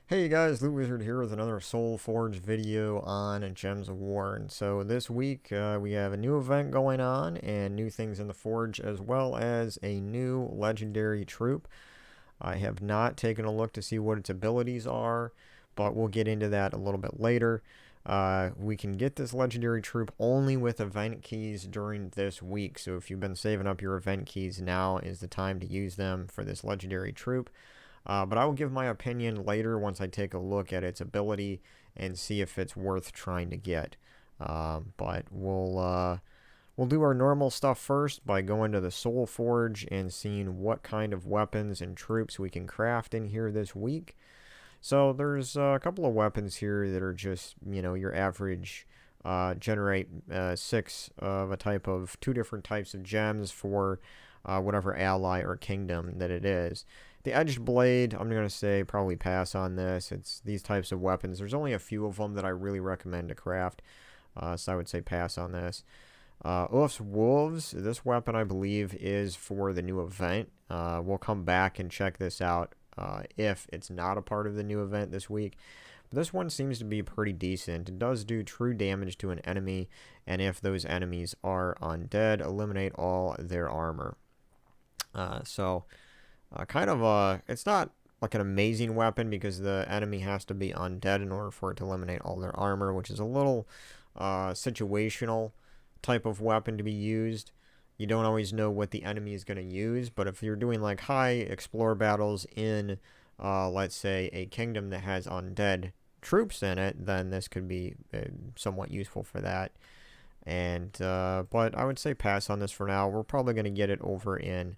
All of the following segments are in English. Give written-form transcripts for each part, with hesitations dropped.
Hey guys, LootWizard here with another Soulforge video on Gems of War. And so this week we have a new event going on and new things in the Forge, as well as a new legendary troop. I have not taken a look to see what its abilities are, but we'll get into that a little bit later. We can get this legendary troop only with event keys during this week. So if you've been saving up your event keys, now is the time to use them for this legendary troop. But I will give my opinion later once I take a look at its ability and see if it's worth trying to get. But we'll do our normal stuff first by going to the Soulforge and seeing what kind of weapons and troops we can craft in here this week. So there's a couple of weapons here that are just, your average generate 6 of a type of 2 different types of gems for whatever ally or kingdom that it is. The edged blade, I'm going to say probably pass on this. It's these types of weapons. There's only a few of them that I really recommend to craft, so I would say pass on this. Ulf's Wolves, this weapon I believe is for the new event. We'll come back and check this out if it's not a part of the new event this week. But this one seems to be pretty decent. It does do true damage to an enemy, and if those enemies are undead, eliminate all their armor. It's not like an amazing weapon because the enemy has to be undead in order for it to eliminate all their armor, which is a little situational type of weapon to be used. You don't always know what the enemy is going to use, but if you're doing like high explore battles in, let's say, a kingdom that has undead troops in it, then this could be somewhat useful for that. But I would say pass on this for now. We're probably going to get it over in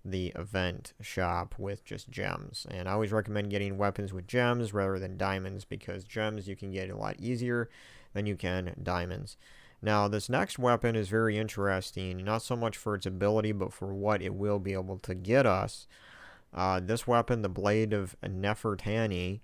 the event shop with just gems, and I always recommend getting weapons with gems rather than diamonds, because gems you can get a lot easier than you can diamonds. Now this next weapon is very interesting, not so much for its ability but for what it will be able to get us. This weapon, the Blade of Nefertani,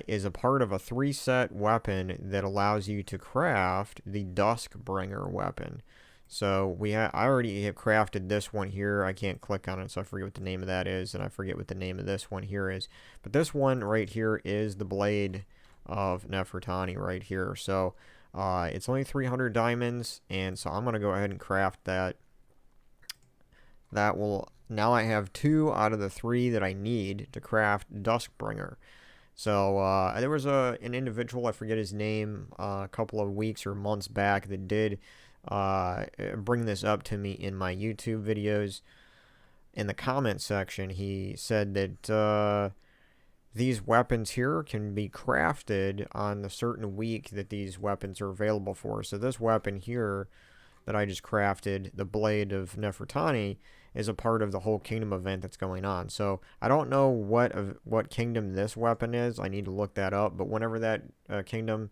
is a part of a 3-set weapon that allows you to craft the Duskbringer weapon. So I already have crafted this one here. I can't click on it, so I forget what the name of that is, and I forget what the name of this one here is. But this one right here is the Blade of Nefertani right here. So it's only 300 diamonds, and so I'm going to go ahead and craft that. Now I have 2 out of the 3 that I need to craft Duskbringer. So there was an individual, I forget his name, a couple of weeks or months back that did bring this up to me in my YouTube videos. In the comment section, he said that these weapons here can be crafted on the certain week that these weapons are available for. So this weapon here that I just crafted, the Blade of Nefertani, is a part of the whole kingdom event that's going on. So I don't know what kingdom this weapon is. I need to look that up. But whenever that kingdom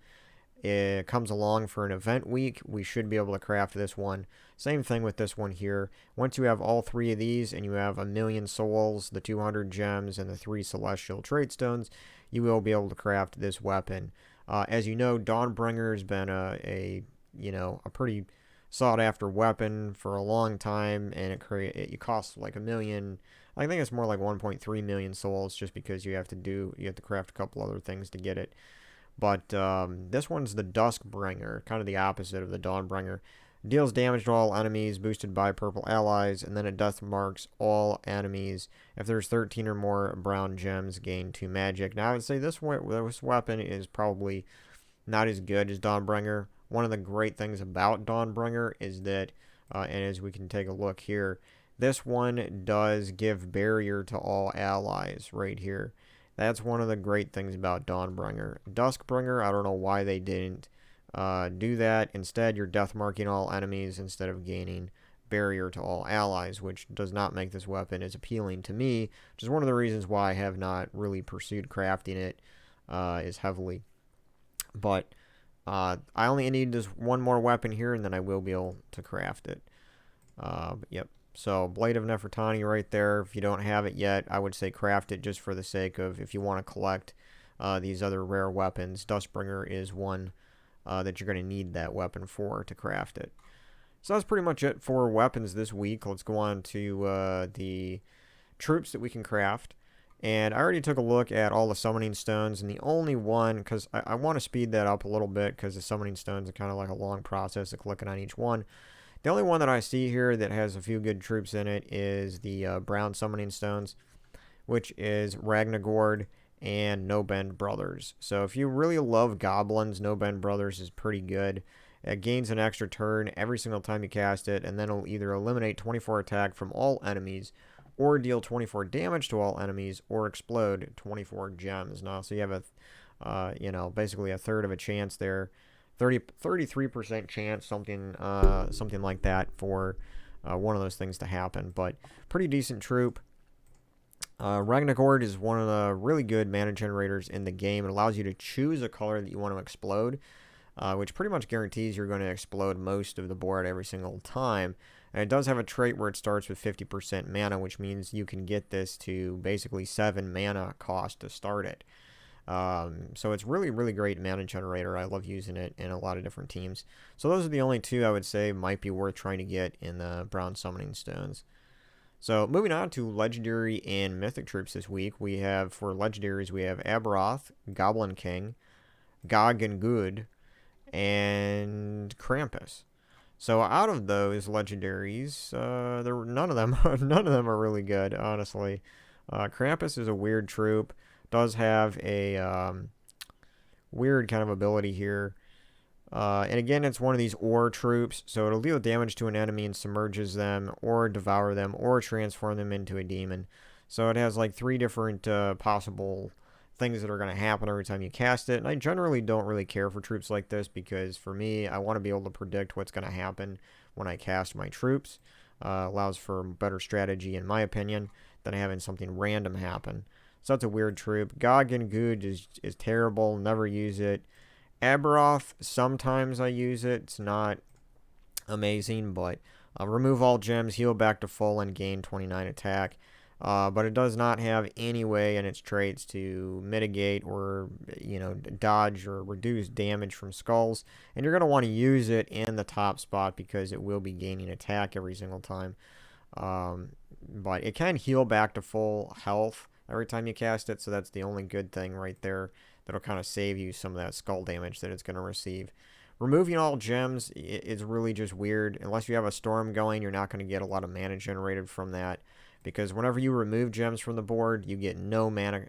it comes along for an event week, we should be able to craft this one. Same thing with this one here. Once you have all 3 of these and you have 1,000,000 souls, the 200 gems, and the 3 celestial trait stones, you will be able to craft this weapon. As you know, Dawnbringer has been a pretty sought after weapon for a long time, and it costs like 1,000,000. I think it's more like 1.3 million souls, just because you have to craft a couple other things to get it. But this one's the Duskbringer, kind of the opposite of the Dawnbringer. Deals damage to all enemies, boosted by purple allies, and then it death marks all enemies. If there's 13 or more brown gems, gain 2 magic. Now I would say this weapon is probably not as good as Dawnbringer. One of the great things about Dawnbringer is that, and as we can take a look here, this one does give barrier to all allies right here. That's one of the great things about Dawnbringer. Duskbringer, I don't know why they didn't do that. Instead, you're death marking all enemies instead of gaining barrier to all allies, which does not make this weapon as appealing to me, which is one of the reasons why I have not really pursued crafting it as heavily. But I only need this one more weapon here, and then I will be able to craft it. Yep. So, Blade of Nefertani right there. If you don't have it yet, I would say craft it just for the sake of if you want to collect these other rare weapons. Duskbringer is one that you're going to need that weapon for to craft it. So that's pretty much it for weapons this week. Let's go on to the troops that we can craft. And I already took a look at all the summoning stones, and the only one, because I want to speed that up a little bit, because the summoning stones are kind of like a long process of clicking on each one. The only one that I see here that has a few good troops in it is the brown summoning stones, which is Ragnagord and No Bend Brothers. So if you really love goblins, No Bend Brothers is pretty good. It gains an extra turn every single time you cast it, and then it'll either eliminate 24 attack from all enemies, or deal 24 damage to all enemies, or explode 24 gems. Now, so you have basically a third of a chance there, 33% chance, something like that for one of those things to happen. But pretty decent troop. Ragnagord is one of the really good mana generators in the game. It allows you to choose a color that you want to explode, which pretty much guarantees you're going to explode most of the board every single time. And it does have a trait where it starts with 50% mana, which means you can get this to basically 7 mana cost to start it. So it's really, really great mana generator. I love using it in a lot of different teams. So those are the only two I would say might be worth trying to get in the brown summoning stones. So moving on to legendary and mythic troops this week, we have for legendaries we have Aberoth, Goblin King, Gog and Good, and Krampus. So out of those legendaries, none of them are really good, honestly. Krampus is a weird troop, does have a weird kind of ability here. And again, it's one of these ore troops, so it'll deal damage to an enemy and submerges them, or devour them, or transform them into a demon. So it has like 3 different possible things that are going to happen every time you cast it. And I generally don't really care for troops like this, because for me, I want to be able to predict what's going to happen when I cast my troops. Allows for better strategy, in my opinion, than having something random happen. So that's a weird troop. Gog and Good is terrible. Never use it. Aberoth, sometimes I use it. It's not amazing, but remove all gems, heal back to full, and gain 29 attack. But it does not have any way in its traits to mitigate or, dodge or reduce damage from skulls. And you're going to want to use it in the top spot because it will be gaining attack every single time. But it can heal back to full health every time you cast it, so that's the only good thing right there. That'll kind of save you some of that skull damage that it's going to receive. Removing all gems is really just weird. Unless you have a storm going, you're not going to get a lot of mana generated from that. Because whenever you remove gems from the board, you get no mana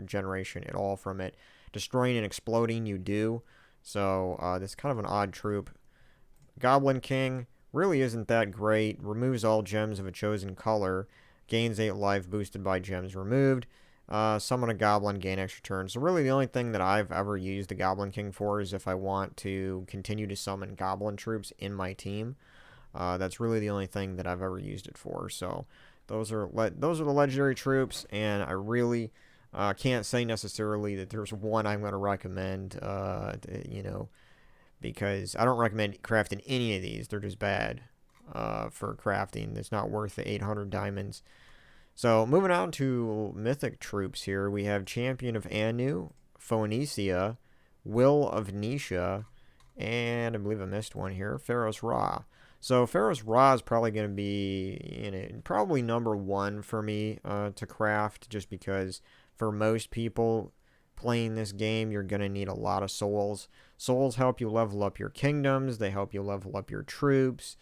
generation at all from it. Destroying and exploding, you do. So this is kind of an odd troop. Goblin King really isn't that great. Removes all gems of a chosen color. Gains 8 life boosted by gems removed. Summon a goblin, gain extra turns. So really the only thing that I've ever used the Goblin King for is if I want to continue to summon goblin troops in my team. That's really the only thing that I've ever used it for. So those are the legendary troops, and I really can't say necessarily that there's one I'm going to recommend, because I don't recommend crafting any of these. They're just bad for crafting. It's not worth the 800 diamonds. So, moving on to mythic troops here, we have Champion of Anu, Phoenicia, Will of Nisha, and I believe I missed one here, Pharos-Ra. So, Pharos-Ra is probably going to be probably number 1 for me to craft, just because for most people playing this game, you're going to need a lot of souls. Souls help you level up your kingdoms, they help you level up your troops.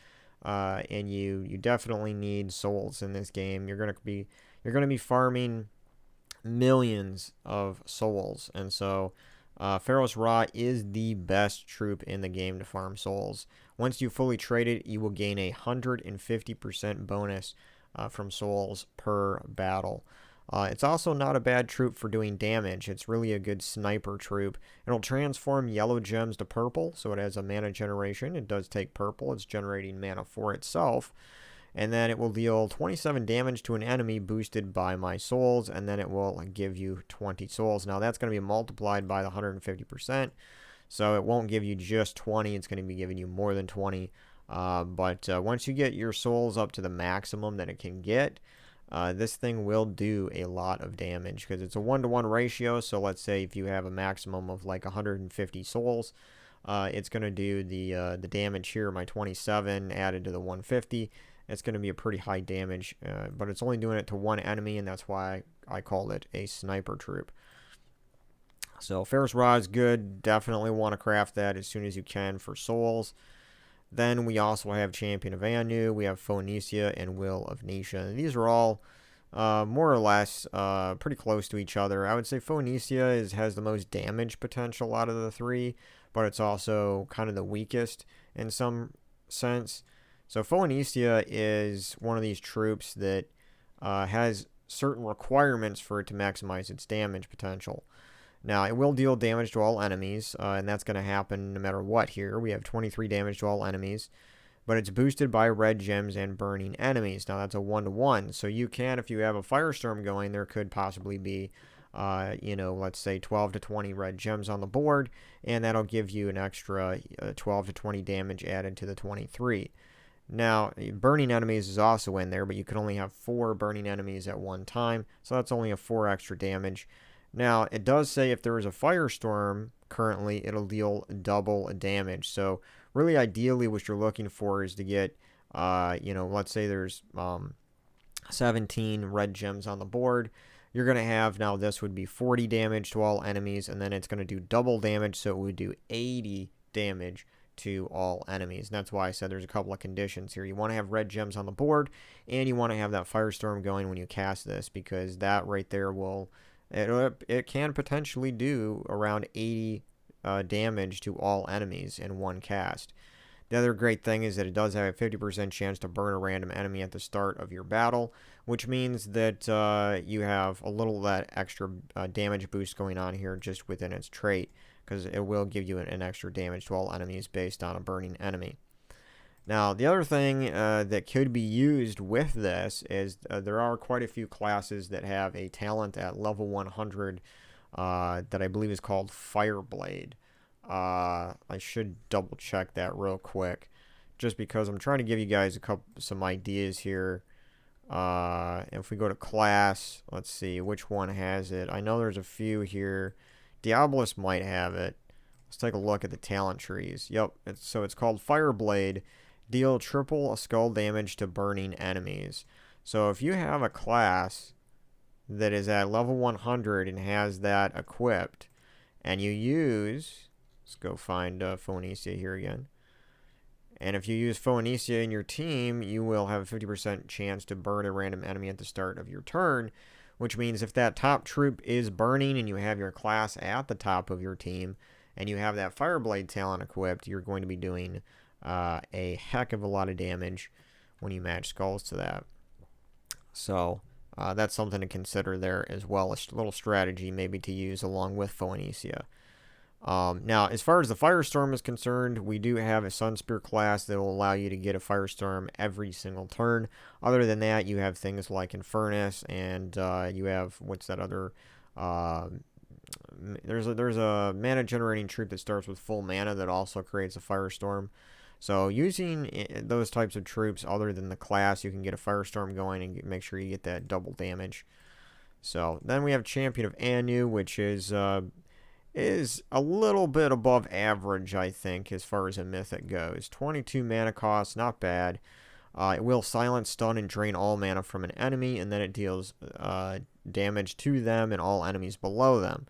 And you definitely need souls in this game. You're gonna be farming millions of souls, and so Pharos-Ra is the best troop in the game to farm souls. Once you fully trade it, you will gain 150% bonus from souls per battle. It's also not a bad troop for doing damage. It's really a good sniper troop. It'll transform yellow gems to purple, so it has a mana generation. It does take purple. It's generating mana for itself. And then it will deal 27 damage to an enemy boosted by my souls, and then it will give you 20 souls. Now that's going to be multiplied by the 150%, so it won't give you just 20. It's going to be giving you more than 20. But once you get your souls up to the maximum that it can get, this thing will do a lot of damage because it's a 1-to-1 ratio. So let's say if you have a maximum of like 150 souls, it's going to do the damage here, my 27 added to the 150. It's going to be a pretty high damage, but it's only doing it to one enemy, and that's why I called it a sniper troop. So Pharos-Ra is good. Definitely want to craft that as soon as you can for souls. Then we also have Champion of Anu, we have Phoenicia, and Will of Nisha. These are all more or less pretty close to each other. I would say Phoenicia has the most damage potential out of the three, but it's also kind of the weakest in some sense. So Phoenicia is one of these troops that has certain requirements for it to maximize its damage potential. Now, it will deal damage to all enemies, and that's going to happen no matter what here. We have 23 damage to all enemies, but it's boosted by red gems and burning enemies. Now, that's a 1-to-1, so you can, if you have a firestorm going, there could possibly be, let's say 12 to 20 red gems on the board, and that'll give you an extra 12 to 20 damage added to the 23. Now, burning enemies is also in there, but you can only have 4 burning enemies at one time, so that's only a 4 extra damage. Now, it does say if there is a firestorm currently, it'll deal double damage. So, really, ideally, what you're looking for is to get, let's say there's 17 red gems on the board. You're going to have, now this would be 40 damage to all enemies, and then it's going to do double damage, so it would do 80 damage to all enemies. And that's why I said there's a couple of conditions here. You want to have red gems on the board, and you want to have that firestorm going when you cast this, because that right there will... It can potentially do around 80 damage to all enemies in one cast. The other great thing is that it does have a 50% chance to burn a random enemy at the start of your battle, which means that you have a little of that extra damage boost going on here just within its trait, because it will give you an extra damage to all enemies based on a burning enemy. Now, the other thing that could be used with this is there are quite a few classes that have a talent at level 100 that I believe is called Fireblade. I should double check that real quick, just because I'm trying to give you guys some ideas here. If we go to class, let's see which one has it. I know there's a few here. Diabolus might have it. Let's take a look at the talent trees. Yep, it's called Fireblade. Deal triple skull damage to burning enemies. So if you have a class that is at level 100 and has that equipped, and you use, let's go find Phoenicia here again. And if you use Phoenicia in your team, you will have a 50% chance to burn a random enemy at the start of your turn, which means if that top troop is burning and you have your class at the top of your team, and you have that Fireblade talent equipped, you're going to be doing a heck of a lot of damage when you match skulls to that. So that's something to consider there as well. A little strategy maybe to use along with Phoenicia. Now, as far as the Firestorm is concerned, we do have a Sunspear class that will allow you to get a Firestorm every single turn. Other than that, you have things like Infernus, and you have, what's that other... there's a mana generating troop that starts with full mana that also creates a Firestorm. So using those types of troops other than the class, you can get a Firestorm going and make sure you get that double damage. So then we have Champion of Anu, which is a little bit above average, I think, as far as a Mythic goes. 22 mana cost, not bad. It will silence, stun, and drain all mana from an enemy, and then it deals damage to them and all enemies below them.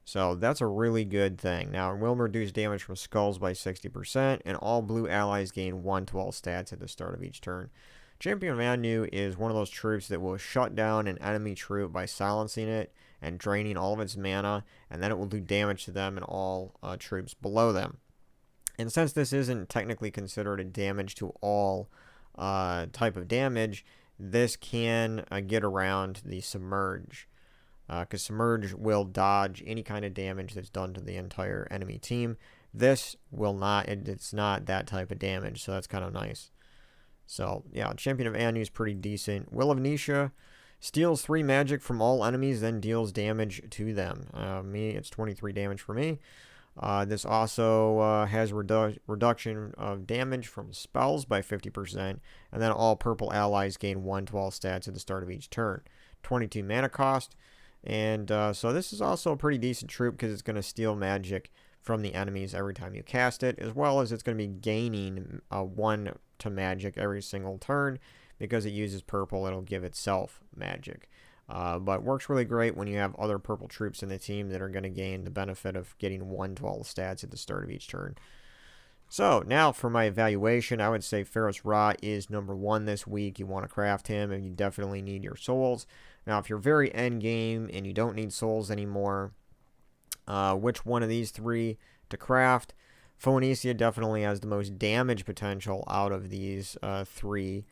So that's a really good thing. Now, it will reduce damage from skulls by 60%, and all blue allies gain 1 to all stats at the start of each turn. Champion of Anu is one of those troops that will shut down an enemy troop by silencing it and draining all of its mana, and then it will do damage to them and all troops below them. And since this isn't technically considered a damage to all type of damage, this can get around the Submerge. Because Submerge will dodge any kind of damage that's done to the entire enemy team. This will not, it's not that type of damage, so that's kind of nice. So, yeah, Champion of Anu is pretty decent. Will of Nisha steals 3 magic from all enemies, then deals damage to them. It's 23 damage for me. This also has reduction of damage from spells by 50%, and then all purple allies gain 1 to all stats at the start of each turn. 22 mana cost. And so this is also a pretty decent troop because it's going to steal magic from the enemies every time you cast it, as well as it's going to be gaining 1 to magic every single turn. Because it uses purple, it'll give itself magic. But works really great when you have other purple troops in the team that are going to gain the benefit of getting 1 to all the stats at the start of each turn. So, now for my evaluation, I would say Pharos-Ra is number 1 this week. You want to craft him, and you definitely need your souls. Now, if you're very end game and you don't need souls anymore, which one of these 3 to craft? Phoenicia definitely has the most damage potential out of these 3,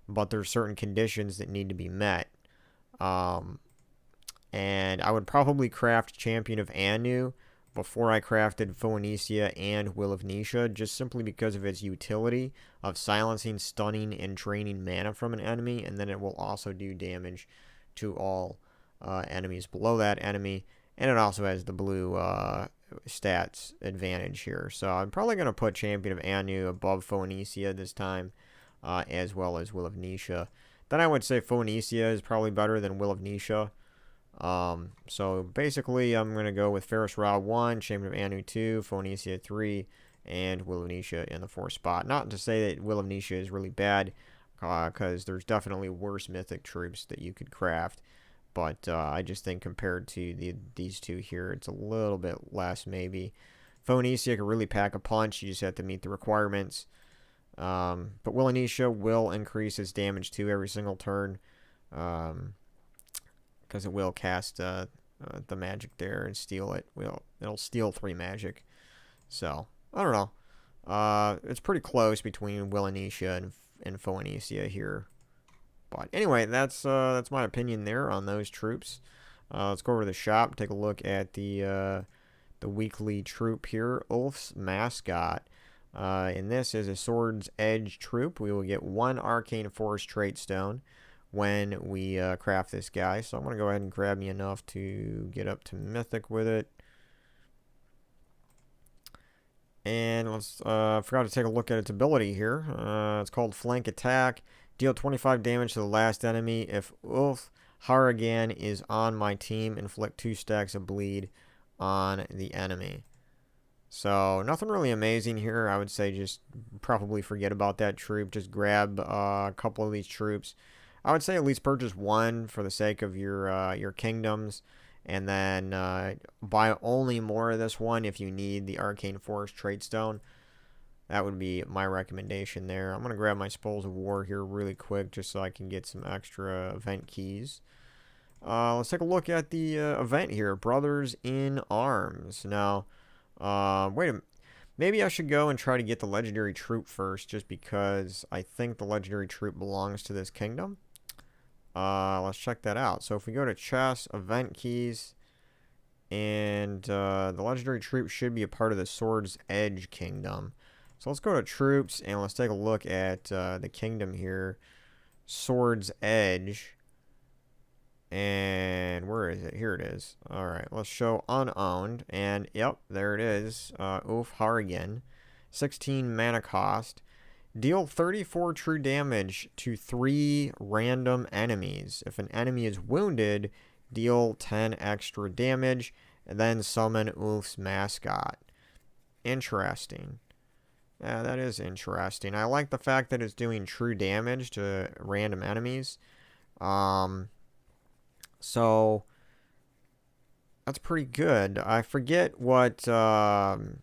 but there's certain conditions that need to be met. And I would probably craft Champion of Anu before I crafted Phoenicia and Will of Nisha, just simply because of its utility of silencing, stunning, and draining mana from an enemy, and then it will also do damage to all enemies below that enemy, and it also has the blue stats advantage here. So I'm probably going to put Champion of Anu above Phoenicia this time, as well as Will of Nisha. Then I would say Phoenicia is probably better than Will of Nisha. So basically, I'm going to go with Pharos-Ra 1, Champion of Anu 2, Phoenicia 3, and Will of Nisha in the 4th spot. Not to say that Will of Nisha is really bad, because there's definitely worse Mythic troops that you could craft. But I just think compared to these 2 here, it's a little bit less maybe. Phoenicia can really pack a punch. You just have to meet the requirements. But Will of Nisha will increase its damage too every single turn. Because it will cast the magic there and steal it. It'll steal 3 magic. So, I don't know. It's pretty close between Will of Nisha and Phoenicia here. But anyway, that's my opinion there on those troops. Let's go over to the shop, take a look at the weekly troop here, Ulf's Mascot. And this is a Sword's Edge troop. We will get 1 Arcane Force trait stone when we craft this guy. So I'm going to go ahead and grab me enough to get up to Mythic with it. And let's forgot to take a look at its ability here. It's called Flank Attack. Deal 25 damage to the last enemy. If Ulf Harrigan is on my team, inflict 2 stacks of bleed on the enemy. So nothing really amazing here. I would say just probably forget about that troop. Just grab a couple of these troops. I would say at least purchase 1 for the sake of your kingdoms, and then buy only more of this one if you need the Arcane Force trait stone. That would be my recommendation there. I'm going to grab my Spoils of War here really quick just so I can get some extra event keys. Let's take a look at the event here, Brothers in Arms. Now, wait a minute. Maybe I should go and try to get the legendary troop first, just because I think the legendary troop belongs to this kingdom. Let's check that out. So if we go to chess, event keys, and the legendary troop should be a part of the Sword's Edge kingdom. So let's go to troops, and let's take a look at the kingdom here, Sword's Edge. And where is it? Here it is. Alright, let's show unowned. And yep, there it is. Ulf Harrigan. 16 mana cost. Deal 34 true damage to 3 random enemies. If an enemy is wounded, deal 10 extra damage. And then summon Ulf's Mascot. Interesting. Yeah, that is interesting. I like the fact that it's doing true damage to random enemies. So that's pretty good. I forget what does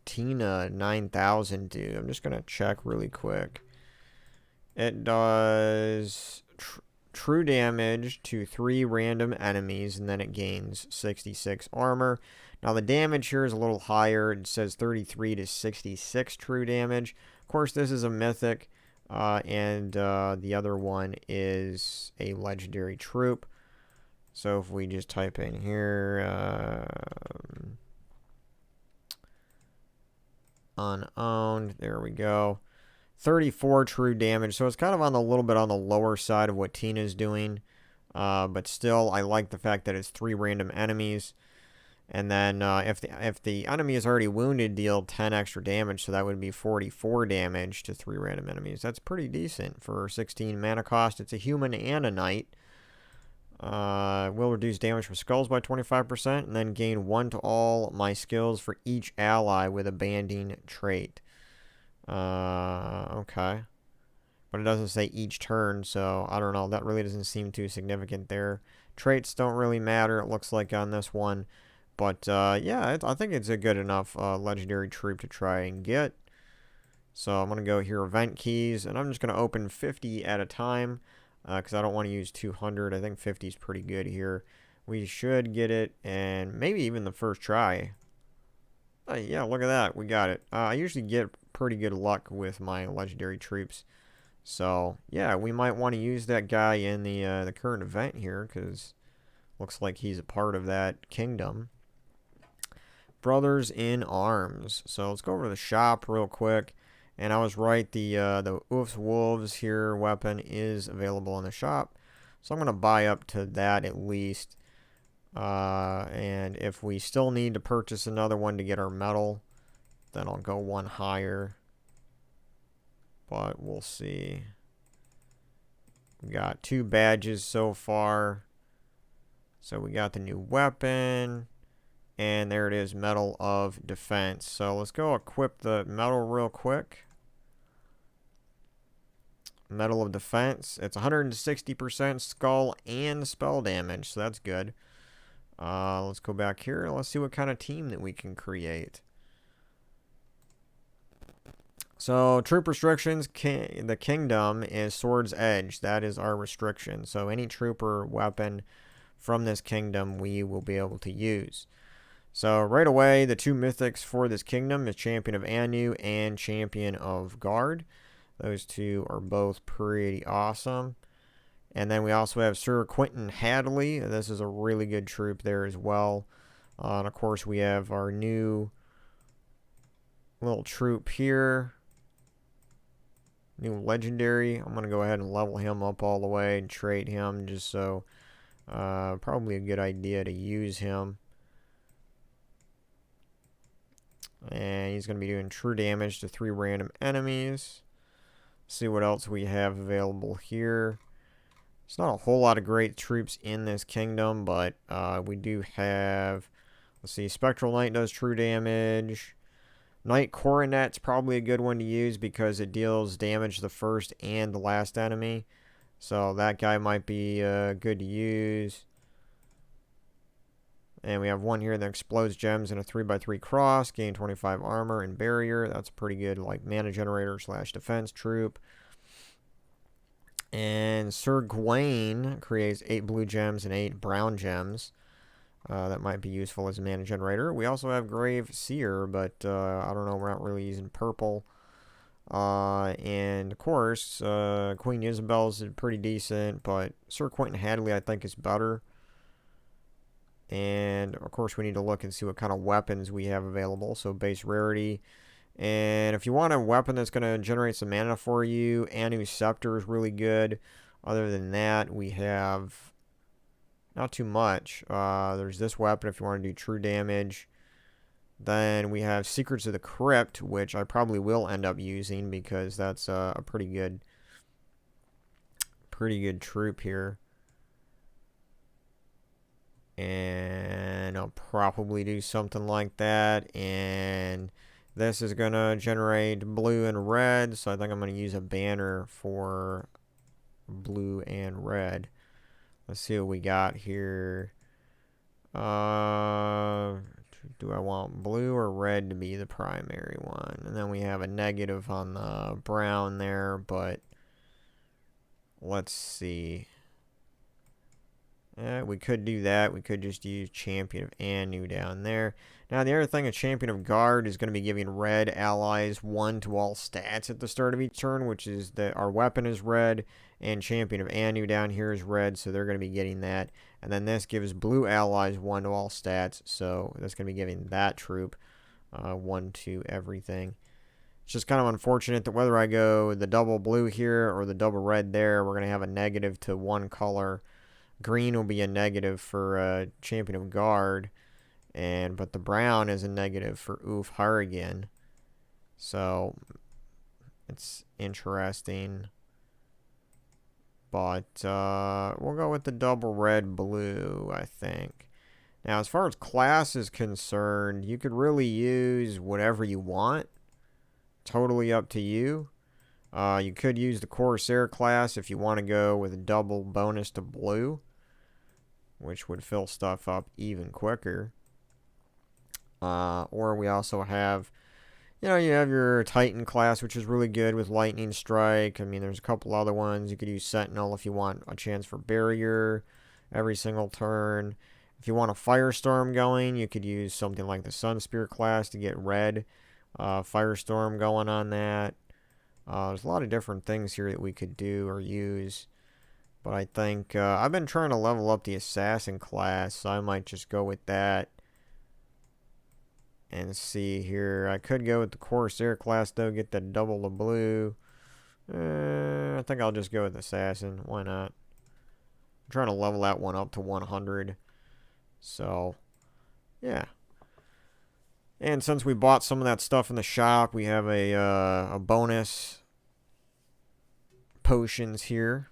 Tina 9000 do? I'm just gonna check really quick. It does true damage to 3 random enemies, and then it gains 66 armor. Now the damage here is a little higher. It says 33 to 66 true damage. Of course, this is a mythic. And the other one is a legendary troop. So if we just type in here, unowned, there we go. 34 true damage. So it's kind of on a little bit on the lower side of what Tina's doing. But still, I like the fact that it's 3 random enemies. And then if the enemy is already wounded, deal 10 extra damage, so that would be 44 damage to 3 random enemies. That's pretty decent for 16 mana cost. It's a human and a knight. Will reduce damage from skulls by 25%, and then gain 1 to all my skills for each ally with a banding trait. Okay. but it doesn't say each turn, so I don't know. That really doesn't seem too significant there. Traits don't really matter, it looks like, on this one. But yeah, I think it's a good enough legendary troop to try and get. So I'm going to go here, event keys, and I'm just going to open 50 at a time because I don't want to use 200. I think 50 is pretty good here. We should get it, and maybe even the first try. Yeah, look at that. We got it. I usually get pretty good luck with my legendary troops. So, yeah, we might want to use that guy in the current event here because looks like he's a part of that kingdom. Brothers in Arms. So let's go over to the shop real quick. And I was right, the Ulf's Wolves here weapon is available in the shop. So I'm going to buy up to that at least. And if we still need to purchase another one to get our medal, then I'll go one higher. But we'll see. We got 2 badges so far. So we got the new weapon. And there it is, Medal of Defense. So let's go equip the medal real quick. Medal of Defense. It's 160% skull and spell damage, so that's good. Let's go back here. Let's see what kind of team that we can create. So, troop restrictions, the kingdom is Sword's Edge. That is our restriction. So, any trooper weapon from this kingdom we will be able to use. So, right away, the 2 mythics for this kingdom is Champion of Anu and Champion of Guard. Those 2 are both pretty awesome. And then we also have Sir Quentin Hadley. This is a really good troop there as well. And of course, we have our new little troop here. New legendary. I'm going to go ahead and level him up all the way and trade him just so probably a good idea to use him. And he's going to be doing true damage to 3 random enemies. See what else we have available here. There's not a whole lot of great troops in this kingdom, but we do have, let's see, Spectral Knight does true damage. Knight Coronet's probably a good one to use because it deals damage to the first and the last enemy. So that guy might be good to use. And we have one here that explodes gems in a 3x3 cross. Gain 25 armor and barrier. That's pretty good, like mana generator / defense troop. And Sir Gawain creates 8 blue gems and 8 brown gems. That might be useful as a mana generator. We also have Grave Seer, but I don't know, we're not really using purple. And of course, Queen Isabel's pretty decent, but Sir Quentin Hadley I think is better. And of course, we need to look and see what kind of weapons we have available. So base rarity. And if you want a weapon that's going to generate some mana for you, Anu's Scepter is really good. Other than that, we have not too much. There's this weapon if you want to do true damage. Then we have Secrets of the Crypt, which I probably will end up using because that's a pretty good troop here. And I'll probably do something like that. And this is going to generate blue and red. So I think I'm going to use a banner for blue and red. Let's see what we got here. Do I want blue or red to be the primary one? And then we have a negative on the brown there. But let's see. We could do that. We could just use Champion of Anu down there. Now, the other thing, a Champion of Guard is going to be giving red allies 1 to all stats at the start of each turn, which is that our weapon is red, and Champion of Anu down here is red, so they're going to be getting that. And then this gives blue allies 1 to all stats, so that's going to be giving that troop 1 to everything. It's just kind of unfortunate that whether I go the double blue here or the double red there, we're going to have a negative to one color. Green will be a negative for Champion of Guard, but the brown is a negative for Ulf Harrigan. So it's interesting. But we'll go with the double red blue, I think. Now, as far as class is concerned, you could really use whatever you want. Totally up to you. You could use the Corsair class if you want to go with a double bonus to blue, which would fill stuff up even quicker. Or we also have, you have your Titan class, which is really good with Lightning Strike. I mean, there's a couple other ones. You could use Sentinel if you want a chance for Barrier every single turn. If you want a Firestorm going, you could use something like the Sunspear class to get red Firestorm going on that. There's a lot of different things here that we could do or use. But I think I've been trying to level up the Assassin class, so I might just go with that. And see here. I could go with the Corsair class, though, get that double the blue. I think I'll just go with Assassin. Why not? I'm trying to level that one up to 100. So, yeah. And since we bought some of that stuff in the shop, we have a bonus potions here.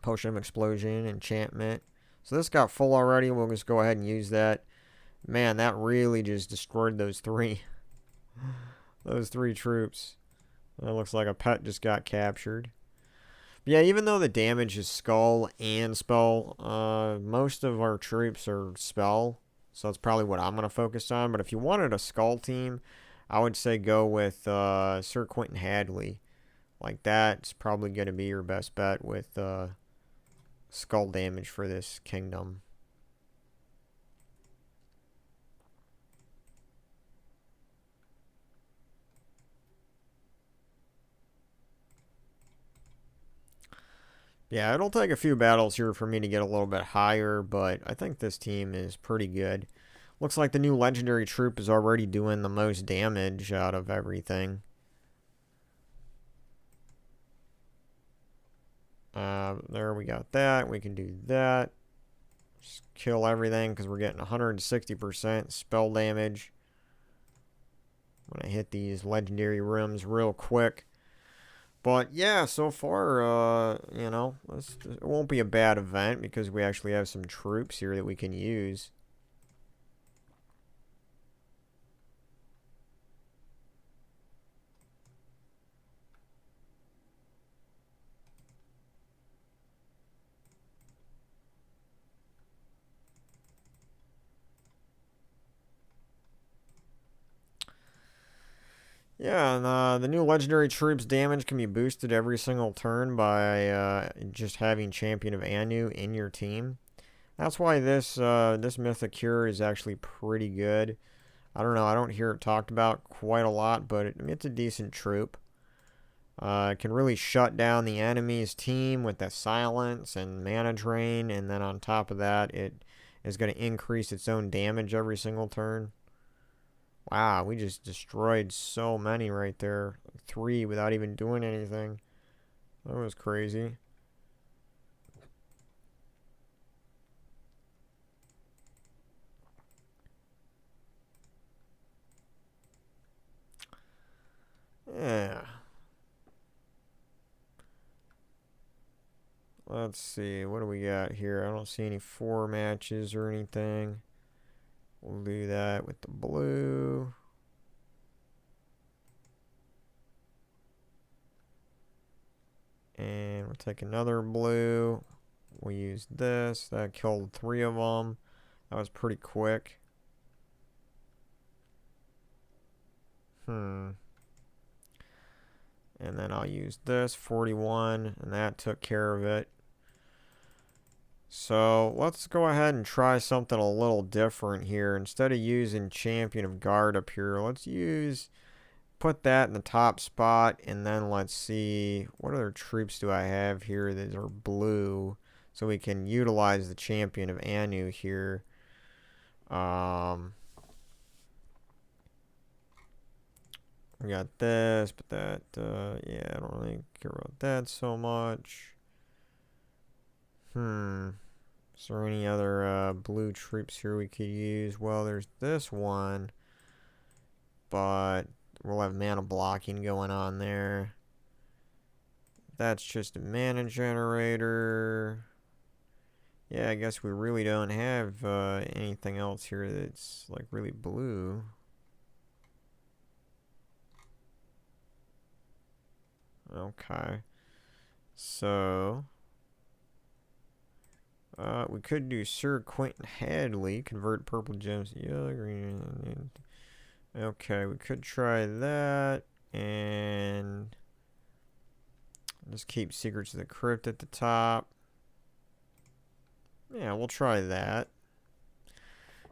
Potion of Explosion, Enchantment. So this got full already. We'll just go ahead and use that. Man, that really just destroyed those three. Those three troops. That looks like a pet just got captured. But yeah, even though the damage is skull and spell, most of our troops are spell. So that's probably what I'm going to focus on. But if you wanted a skull team, I would say go with Sir Quentin Hadley. Like, that's probably going to be your best bet with skull damage for this kingdom. Yeah, it'll take a few battles here for me to get a little bit higher, but I think this team is pretty good. Looks like the new legendary troop is already doing the most damage out of everything. There we got that. We can do that. Just kill everything because we're getting 160% spell damage. When I hit these legendary rooms real quick. But yeah, so far, it won't be a bad event because we actually have some troops here that we can use. Yeah, and the new legendary troops damage can be boosted every single turn by just having Champion of Anu in your team. That's why this Mythic Cure is actually pretty good. I don't know, I don't hear it talked about quite a lot, but it's a decent troop. It can really shut down the enemy's team with that silence and mana drain, and then on top of that, it is going to increase its own damage every single turn. Wow, we just destroyed so many right there. 3 without even doing anything. That was crazy. Yeah. Let's see. What do we got here? I don't see any 4 matches or anything. We'll do that with the blue. And we'll take another blue. We'll use this. That killed 3 of them. That was pretty quick. And then I'll use this, 41, and that took care of it. So let's go ahead and try something a little different here. Instead of using Champion of Guard up here, let's put that in the top spot, and then let's see, what other troops do I have here that are blue, so we can utilize the Champion of Anu here. We got this, but that, yeah, I don't really care about that so much. Is there any other blue troops here we could use? Well, there's this one, but we'll have mana blocking going on there. That's just a mana generator. Yeah, I guess we really don't have anything else here that's like really blue. Okay. So, we could do Sir Quentin Hadley, convert purple gems to yellow, green. Okay, we could try that, and just keep Secrets of the Crypt at the top. Yeah, we'll try that.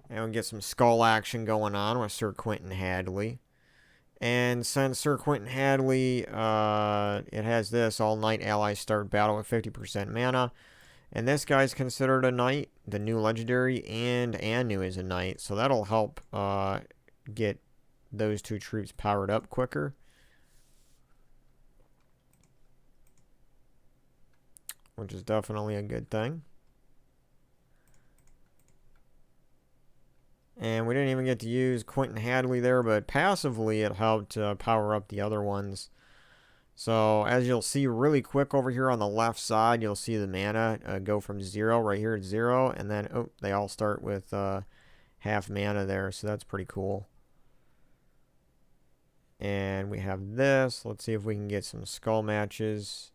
And we'll get some skull action going on with Sir Quentin Hadley. And since Sir Quentin Hadley, it has this, all knight allies start battle with 50% mana. And this guy's considered a knight, the new legendary, and Anu is a knight. So that'll help get those two troops powered up quicker. Which is definitely a good thing. And we didn't even get to use Quentin Hadley there, but passively it helped power up the other ones. So as you'll see really quick over here on the left side, you'll see the mana go from 0 right here at 0. And then they all start with half mana there. So that's pretty cool. And we have this. Let's see if we can get some skull matches.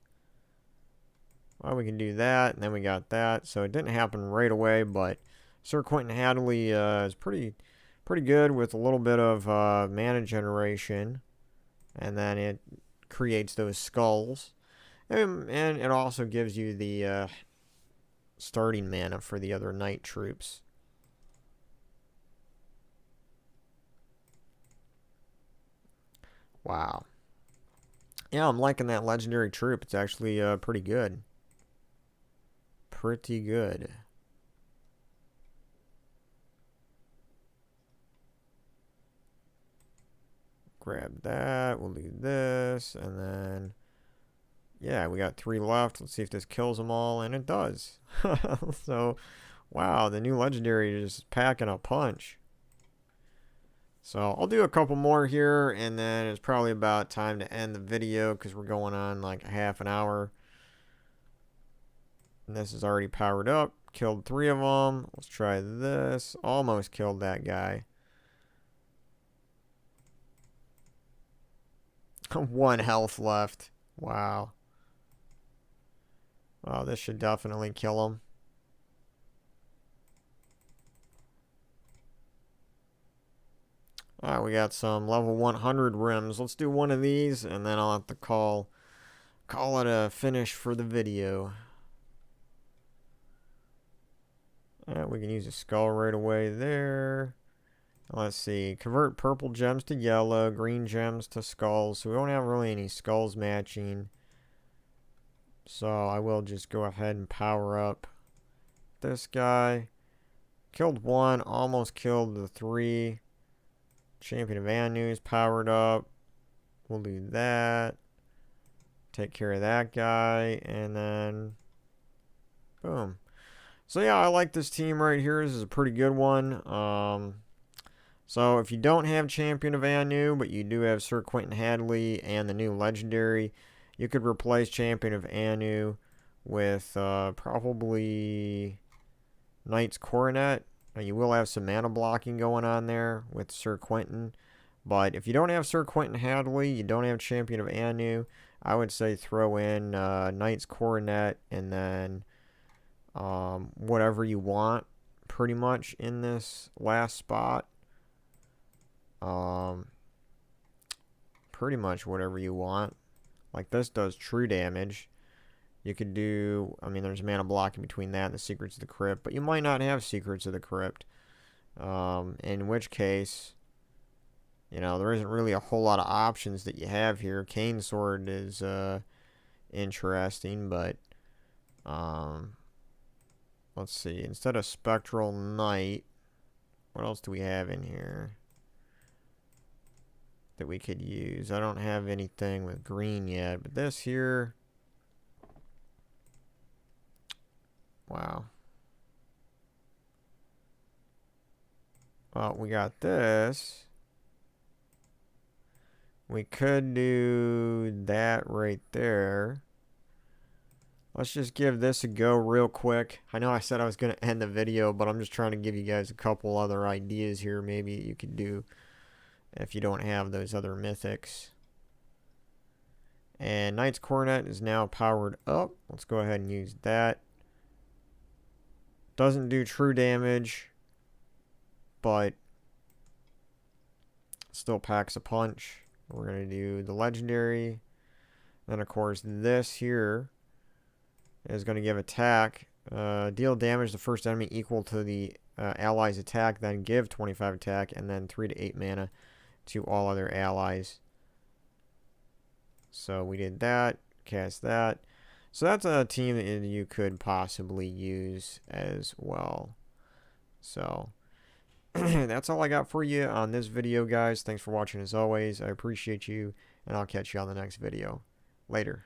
Well, we can do that. And then we got that. So it didn't happen right away, but Sir Quentin Hadley is pretty good with a little bit of mana generation. And then it creates those skulls. And it also gives you the starting mana for the other knight troops. Wow. Yeah, I'm liking that legendary troop. It's actually pretty good. Pretty good. Grab that. We'll do this. And then, yeah, we got 3 left. Let's see if this kills them all. And it does. So, wow, the new legendary is packing a punch. So, I'll do a couple more here. And then it's probably about time to end the video because we're going on like a half an hour. And this is already powered up. Killed 3 of them. Let's try this. Almost killed that guy. 1 health left. Wow. Well, this should definitely kill him. Alright, we got some level 100 rims. Let's do one of these, and then I'll have to call it a finish for the video. Alright, we can use a skull right away there. Let's see. Convert purple gems to yellow, green gems to skulls. So we don't have really any skulls matching. So I will just go ahead and power up this guy. Killed 1, almost killed the 3. Champion of Anu's powered up. We'll do that. Take care of that guy. And then, boom. So yeah, I like this team right here. This is a pretty good one. So if you don't have Champion of Anu, but you do have Sir Quentin Hadley and the new legendary, you could replace Champion of Anu with probably Knight's Coronet. You will have some mana blocking going on there with Sir Quentin. But if you don't have Sir Quentin Hadley, you don't have Champion of Anu, I would say throw in Knight's Coronet and then whatever you want pretty much in this last spot. Pretty much whatever you want. Like this does true damage. You could do, I mean, there's mana blocking between that and the Secrets of the Crypt, but you might not have Secrets of the Crypt. In which case, you know, there isn't really a whole lot of options that you have here. Cane Sword is interesting, but let's see. Instead of Spectral Knight, what else do we have in here that we could use? I don't have anything with green yet, but this here, wow. Well, we got this. We could do that right there. Let's just give this a go real quick. I know I said I was going to end the video, but I'm just trying to give you guys a couple other ideas here maybe you could do if you don't have those other mythics. And Knight's Coronet is now powered up. Let's go ahead and use that. Doesn't do true damage, but still packs a punch. We're going to do the legendary. Then, of course, this here is going to give attack. Deal damage to the first enemy equal to the ally's attack, then give 25 attack, and then 3 to 8 mana to all other allies. So we did that, cast that. So that's a team that you could possibly use as well. So that's all I got for you on this video, guys. Thanks for watching as always. I appreciate you, and I'll catch you on the next video. Later.